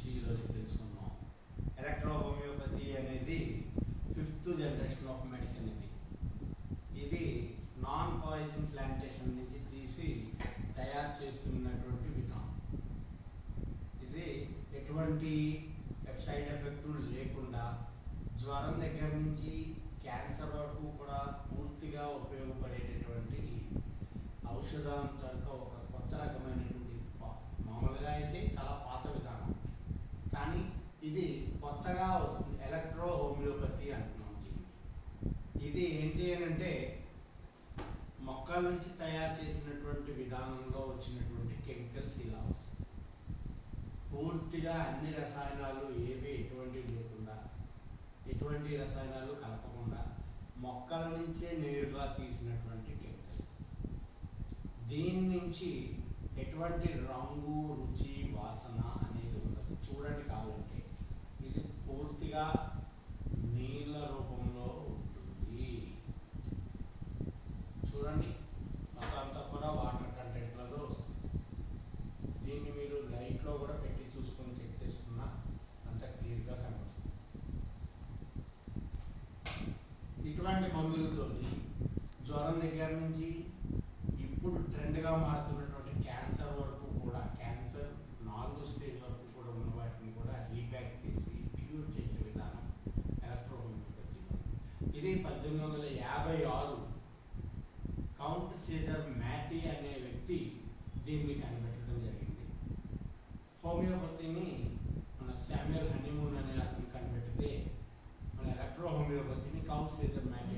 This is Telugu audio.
గురించి ఈరోజు తెలుసుకుందాం. ఎలక్ట్రో హోమియోపతి అనేది 5th జనరేషన్ ఆఫ్ మెడిసిన్. ఇది నాన్ పాయిజన్ ప్లాంటేషన్ నుంచి తీసి తయారు చేస్తున్నటువంటి విధానం. ఇది ఎటువంటి సైడ్ ఎఫెక్ట్ లేకుండా జ్వరం దగ్గర నుంచి క్యాన్సర్ వరకు కూడా పూర్తిగా ఉపయోగపడేటటువంటి ఔషధం తరక ఒక కొత్త రకమైనటువంటి, మామూలుగా అయితే చాలా పాత విధానం, కానీ ఇది కొత్తగా వస్తుంది. ఎలక్ట్రో హోమియోపతి అంటున్నాం దీన్ని. ఇది ఏంటి అని అంటే మొక్కల నుంచి తయారు చేసినటువంటి విధానంలో వచ్చినటువంటి కెమికల్స్ ఇలా వస్తుంది. పూర్తిగా అన్ని రసాయనాలు ఏవి ఎటువంటివి లేకుండా, ఎటువంటి రసాయనాలు కలపకుండా మొక్కల నుంచే నేరుగా తీసినటువంటి కెమికల్. దీని నుంచి ఎటువంటి రంగు, రుచి, వాసన అనేది ఉండదు. చూడండి, కావాలంటే ఇది పూర్తిగా నీళ్ళ రూపంలో ఉంటుంది. చూడండి, మొత్తం అంతా కూడా వాటర్ కంటెంట్లలో వస్తుంది. దీన్ని మీరు లైట్లో కూడా పెట్టి చూసుకొని చెక్ చేసుకున్నా అంత క్లియర్గా కనబడుతుంది. ఇటువంటి మందులతో జ్వరం దగ్గర నుంచి ఇప్పుడు ట్రెండ్గా మారుతున్నటువంటి క్యాన్సర్ వరకు కూడా, క్యాన్సర్ 4వ స్టేజ్ వరకు కూడా ఉన్న వాటిని కూడా రీబ్యాక్ చేసి క్యూర్ చేసే విధానం ఎలక్ట్రో హోమియోపతి. ఇది 1856 కౌంట్ సీజర్ మ్యాటీ అనే వ్యక్తి దీన్ని కనిపెట్టడం జరిగింది. హోమియోపతిని మన శామ్యుయల్ హనీమూన్ అనే అతను కనిపెడితే, మన ఎలక్ట్రో హోమియోపతిని కౌంట్ సీజర్ మ్యాటీ